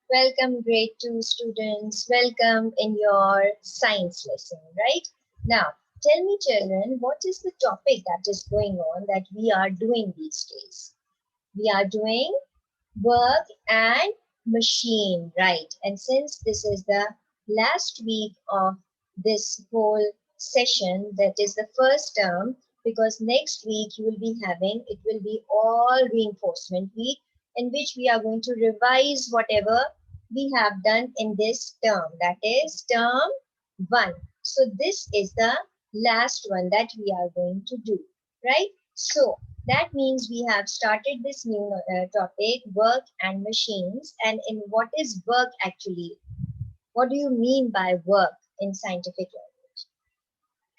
Welcome, grade 2 students. Welcome in your science lesson, right? Now, tell me, children, what is the topic that is going on that we are doing these days? We are doing work and machine, right? And since this is the last week of this whole session, that is the first term, because next week you will be having, it will be all reinforcement week, in which we are going to revise whatever we have done in this term, that is term 1. So this is the last one that we are going to do, right? So that means we have started this new topic, work and machines. And in what is work actually? What do you mean by work in scientific language?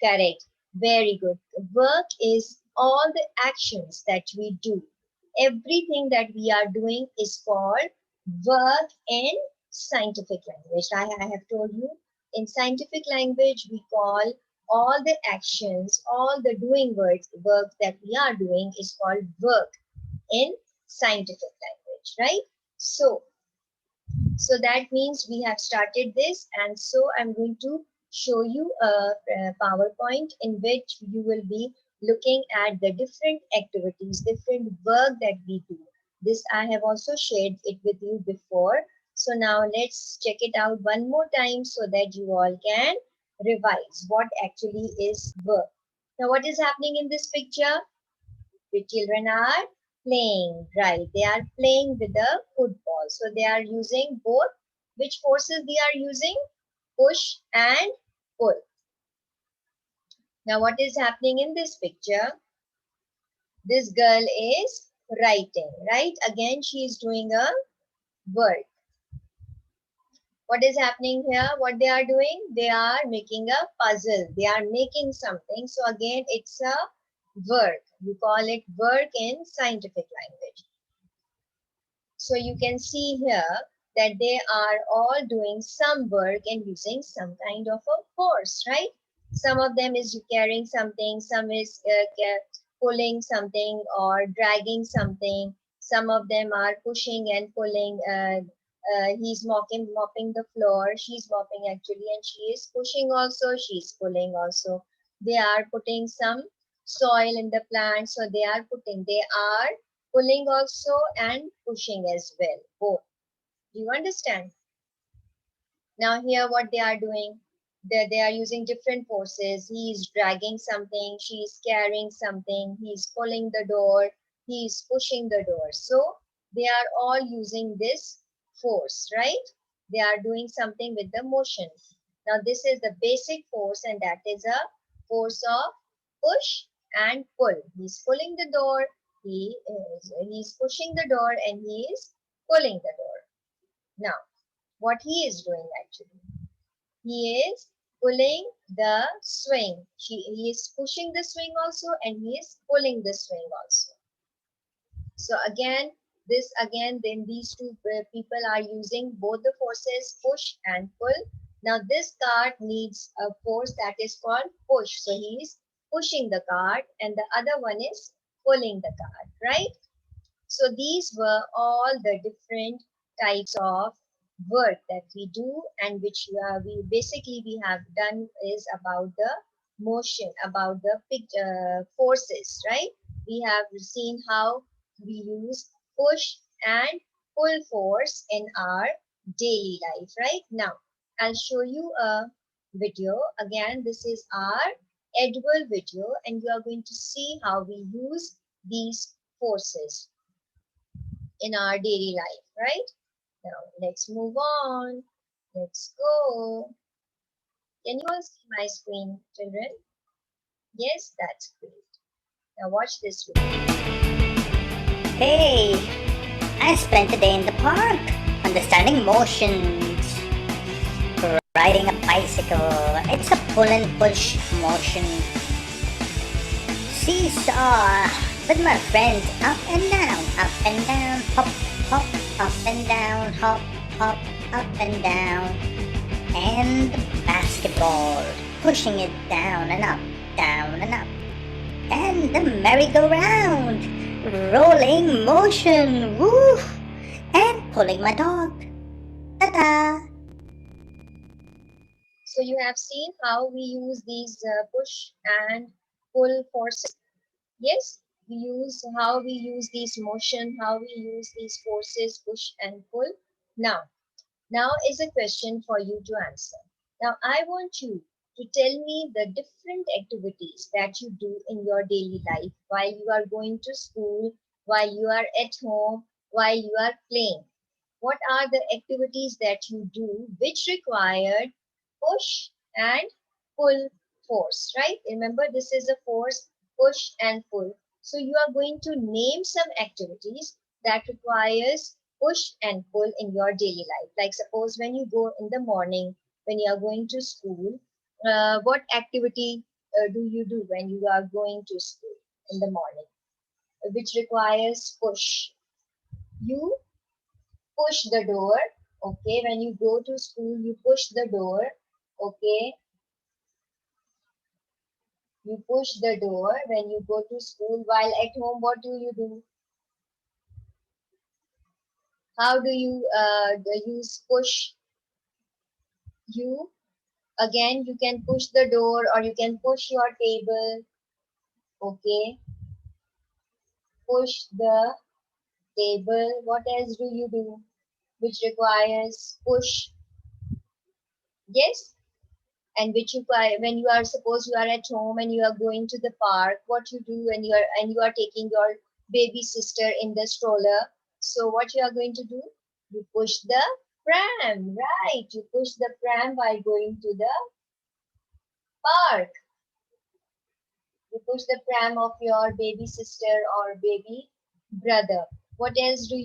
Correct. Very good. Work is all the actions that we do. Everything that we are doing is called work in scientific language. I have told you, in scientific language, we call all the actions, all the doing work that we are doing is called work in scientific language, right? So that means we have started this, and so I'm going to show you a PowerPoint in which you will be looking at the different activities, different work that we do. This I have also shared it with you before. So now let's check it out one more time so that you all can revise what actually is work. Now what is happening in this picture? The children are playing, right? They are playing with the football. So they are using both. Which forces they are using? Push and pull. Now what is happening in this picture? This girl is writing, right? Again, she is doing a work. What is happening here? What they are doing? They are making a puzzle. They are making something. So again, it's a work. You call it work in scientific language. So you can see here that they are all doing some work and using some kind of a force, right? Some of them is carrying something, some is pulling something or dragging something. Some of them are pushing and pulling. He's mopping the floor. She's mopping actually, and she is pushing also. She's pulling also. They are putting some soil in the plant, so they are pulling also and pushing as well, both. Do you understand? Now here what they are doing, they are using different forces. He is dragging something, she is carrying something, he is pulling the door, he is pushing the door. So they are all using this force, right? They are doing something with the motion. Now this is the basic force, and that is a force of push and pull. He's pulling the door, he's pushing the door, and he is pulling the door. Now what he is doing actually, he is pulling the swing. He is pushing the swing also, and he is pulling the swing also. So then these two people are using both the forces, push and pull. Now this cart needs a force that is called push. So he is pushing the cart, and the other one is pulling the cart, right? So these were all the different types of work that we do, and which we have done is about the motion, about the forces, right? We have seen how we use push and pull force in our daily life, right? Now I'll show you a video. Again, this is our Edward video, and you are going to see how we use these forces in our daily life, right? Now let's move on. Let's go. Can you all see my screen, children? Yes, that's great. Now watch this video. Hey, I spent the day in the park, understanding motions, riding a bicycle. It's a pull and push motion. Seesaw with my friends, up and down, hop, hop, up and down, hop, hop, up and down. And the basketball, pushing it down and up, down and up. And the merry-go-round, rolling motion, woo, and pulling my dog. Ta-da! So you have seen how we use these push and pull forces. Yes, how we use these motion, how we use these forces, push and pull. Now is a question for you to answer. Now I want you to tell me the different activities that you do in your daily life while you are going to school, while you are at home, while you are playing. What are the activities that you do which required push and pull force, right? Remember, this is a force, push and pull. So you are going to name some activities that requires push and pull in your daily life. Like suppose when you go in the morning, when you are going to school, what activity do you do when you are going to school in the morning, which requires push? You push the door. Okay, when you go to school, you push the door. Okay, you push the door when you go to school. While at home, what do you do? How do you use push? You again, you can push the door or you can push your table. Okay, push the table. What else do you do which requires push? Yes, and which you when you are, suppose you are at home and you are going to the park, what you do when you are taking your baby sister in the stroller, so what you are going to do, you push the pram, right? You push the pram while going to the park. You push the pram of your baby sister or baby brother. What else do?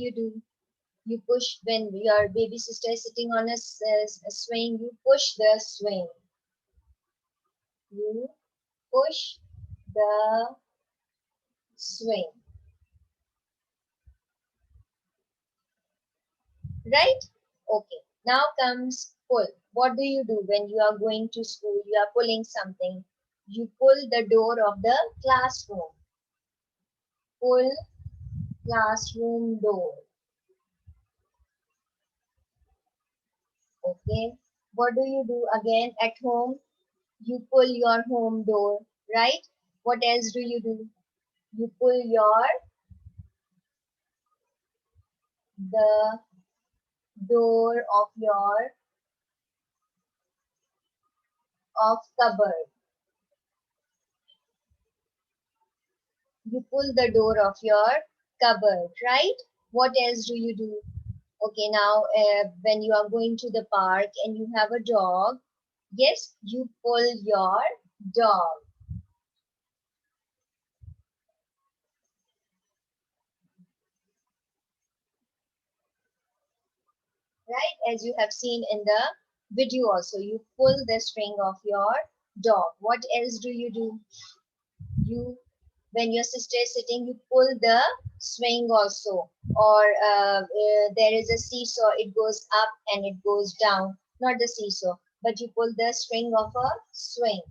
You push when your baby sister is sitting on a swing, you push the swing. You push the swing, right? Okay, now comes pull. What do you do when you are going to school? You are pulling something. You pull the door of the classroom. Pull classroom door. Okay, what do you do again at home? You pull your home door, right? What else do? You pull your the door of your of cupboard. You pull the door of your cupboard, right? What else do you do? Okay, now when you are going to the park and you have a dog, yes, you pull your dog, right? As you have seen in the video also, you pull the string of your dog. What else do? You, when your sister is sitting, you pull the swing also. Or there is a seesaw, it goes up and it goes down. Not the seesaw, but you pull the string of a swing.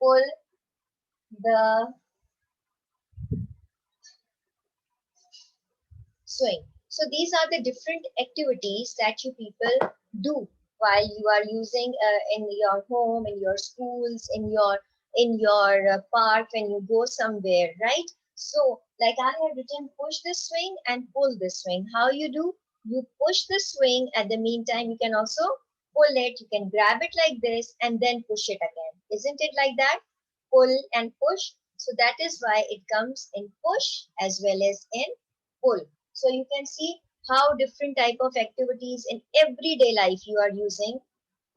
Pull the swing. So these are the different activities that you people do while you are using in your home, in your schools, in your park when you go somewhere, right? So like I have written, push the swing and pull the swing. How you do? You push the swing. At the meantime, you can also pull it. You can grab it like this and then push it again. Isn't it like that? Pull and push. So that is why it comes in push as well as in pull. So you can see how different type of activities in everyday life you are using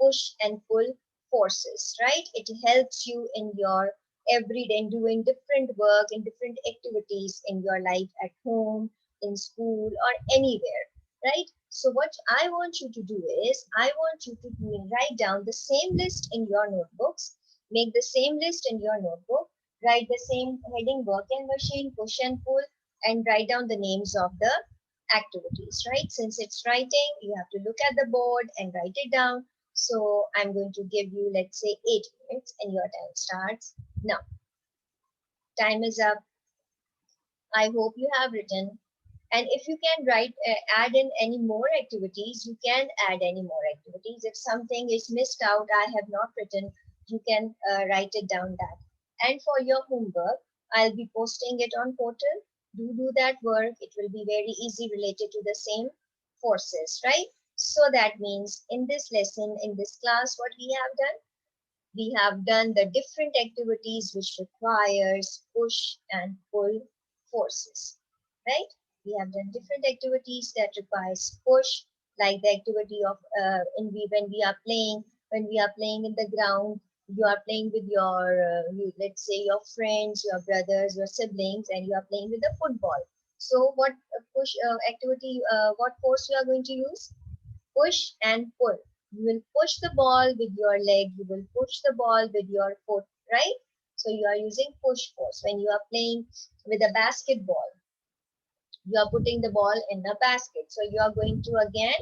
push and pull forces, right? It helps you in your everyday in doing different work and different activities in your life at home, in school or anywhere, right? So what I want you to do is I want you to write down the same list in your notebooks, make the same list in your notebook, write the same heading, work and machine, push and pull, and write down the names of the activities, right? Since it's writing, you have to look at the board and write it down. So I'm going to give you, let's say, 8 minutes and your time starts now. Time is up. I hope you have written And if you can add in any more activities, you can add any more activities. If something is missed out, I have not written, you can write it down that. And for your homework, I'll be posting it on portal. Do that work. It will be very easy related to the same forces, right? So that means in this lesson, in this class, what we have done? We have done the different activities which requires push and pull forces, right? We have done different activities that requires push, like the activity of when we are playing in the ground, you are playing with your let's say your friends, your brothers, your siblings, and you are playing with the football. So what push activity, what force you are going to use? Push and pull. You will push the ball with your leg, you will push the ball with your foot, right? So you are using push force. When you are playing with a basketball, you are putting the ball in a basket. So you are going to again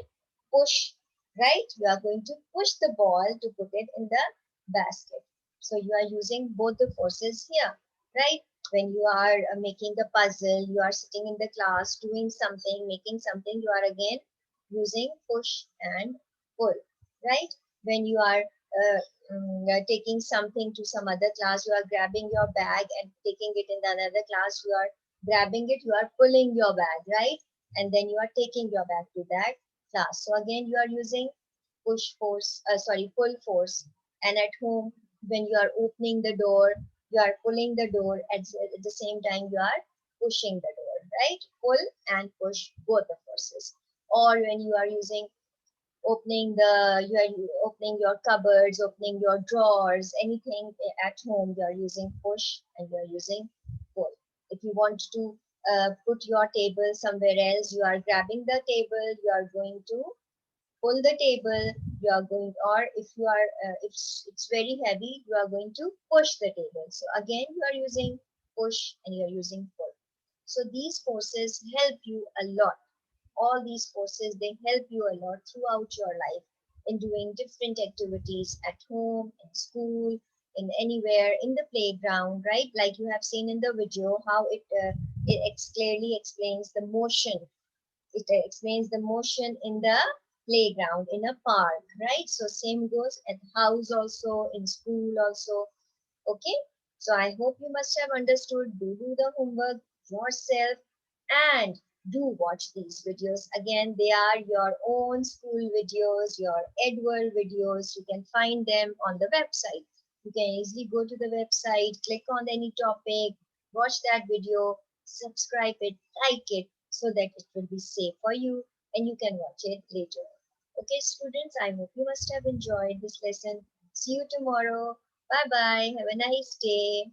push, right? You are going to push the ball to put it in the basket. So you are using both the forces here, right? When you are making the puzzle, you are sitting in the class doing something, making something, you are again using push and pull, right? When you are taking something to some other class, you are grabbing your bag and taking it in the another class, you are grabbing it, you are pulling your bag, right? And then you are taking your bag to that class. So again, you are using pull force. And at home, when you are opening the door, you are pulling the door. At the same time, you are pushing the door, right? Pull and push, both the forces. Or when you are using you are opening your cupboards, opening your drawers, anything at home, you are using push and you are using pull. If you want to put your table somewhere else, you are grabbing the table, you are going to pull the table, you are going, or if you are if it's very heavy, you are going to push the table. So again, you are using push and you are using pull. So these forces help you a lot. All these forces, they help you a lot throughout your life in doing different activities at home, in school, in anywhere, in the playground, right? Like you have seen in the video how it clearly explains the motion. It explains the motion in the playground, in a park, right? So same goes at house also, in school also. Okay, so I hope you must have understood. Do the homework yourself and do watch these videos. Again, they are your own school videos, your Edworld videos. You can find them on the website. You can easily go to the website, click on any topic, watch that video, subscribe it, like it, so that it will be safe for you and you can watch it later. Okay, students, I hope you must have enjoyed this lesson. See you tomorrow. Bye bye. Have a nice day.